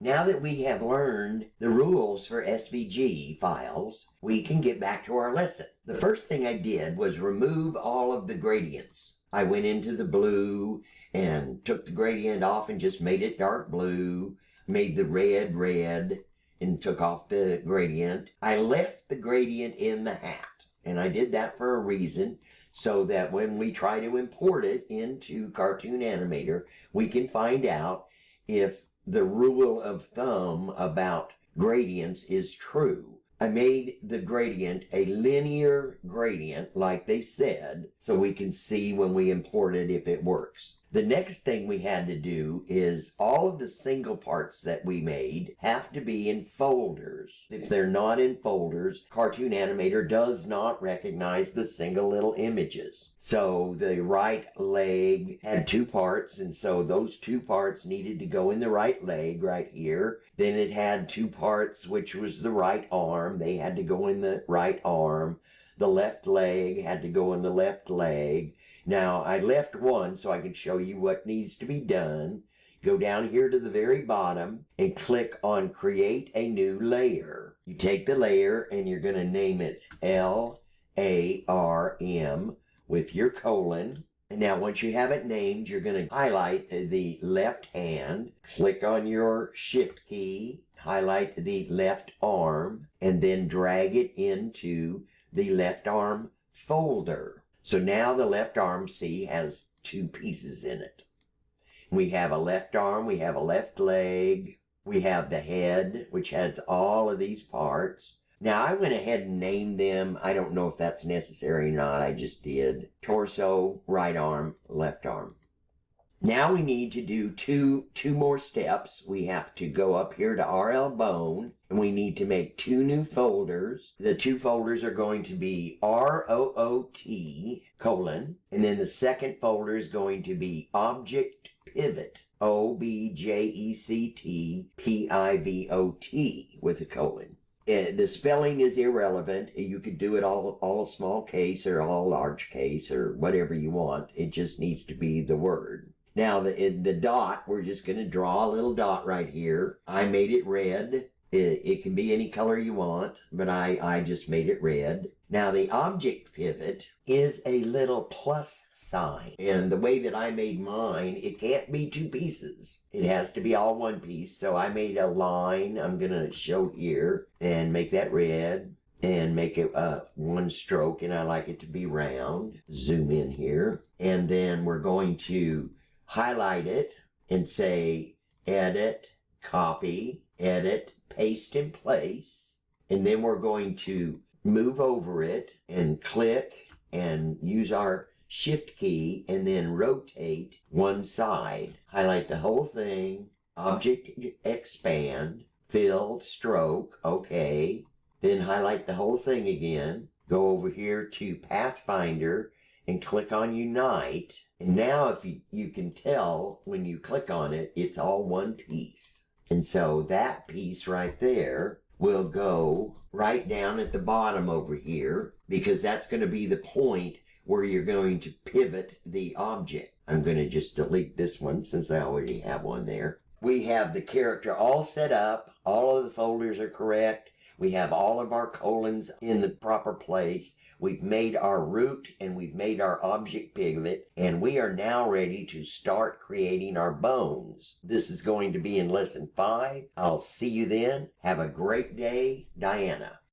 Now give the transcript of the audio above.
Now that we have learned the rules for SVG files, we can get back to our lesson. The first thing I did was remove all of the gradients. I went into the blue and took the gradient off and just made it dark blue, made the red red, and took off the gradient. I left the gradient in the hat, and I did that for a reason, so that when we try to import it into Cartoon Animator, we can find out if the rule of thumb about gradients is true. I made the gradient a linear gradient, like they said, so we can see when we import it if it works. The next thing we had to do is all of the single parts that we made have to be in folders. If they're not in folders, Cartoon Animator does not recognize the single little images. So the right leg had two parts, and so those two parts needed to go in the right leg right here. Then it had two parts, which was the right arm. They had to go in the right arm. The left leg had to go in the left leg. Now, I left one so I can show you what needs to be done. Go down here to the very bottom and click on Create a New Layer. You take the layer and you're going to name it LARM with your colon. And now once you have it named, you're going to highlight the left hand, click on your Shift key, highlight the left arm, and then drag it into the left arm folder. So now the left arm, see, has two pieces in it. We have a left arm, we have a left leg, we have the head, which has all of these parts. Now I went ahead and named them. I don't know if that's necessary or not, I just did. Torso, right arm, left arm. Now we need to do two more steps. We have to go up here to RL Bone, and we need to make two new folders. The two folders are going to be ROOT, colon, and then the second folder is going to be Object Pivot, OBJECT with a colon. The spelling is irrelevant. You could do it all small case or all large case or whatever you want. It just needs to be the word. Now, the dot, we're just going to draw a little dot right here. I made it red. It can be any color you want, but I just made it red. Now, the object pivot is a little plus sign. And the way that I made mine, it can't be two pieces. It has to be all one piece. So I made a line I'm going to show here and make that red and make it one stroke. And I like it to be round. Zoom in here. And then we're going to highlight it and say edit, copy, edit, paste in place. And then we're going to move over it and click and use our Shift key and then rotate one side. Highlight the whole thing, object expand, fill, stroke, okay. Then highlight the whole thing again. Go over here to Pathfinder and click on Unite. And now if you can tell when you click on it, it's all one piece. And so that piece right there will go right down at the bottom over here, because that's going to be the point where you're going to pivot the object. I'm going to just delete this one since I already have one there. We have the character all set up. All of the folders are correct. We have all of our colons in the proper place. We've made our root and we've made our object pivot, and we are now ready to start creating our bones. This is going to be in lesson 5. I'll see you then. Have a great day, Diana.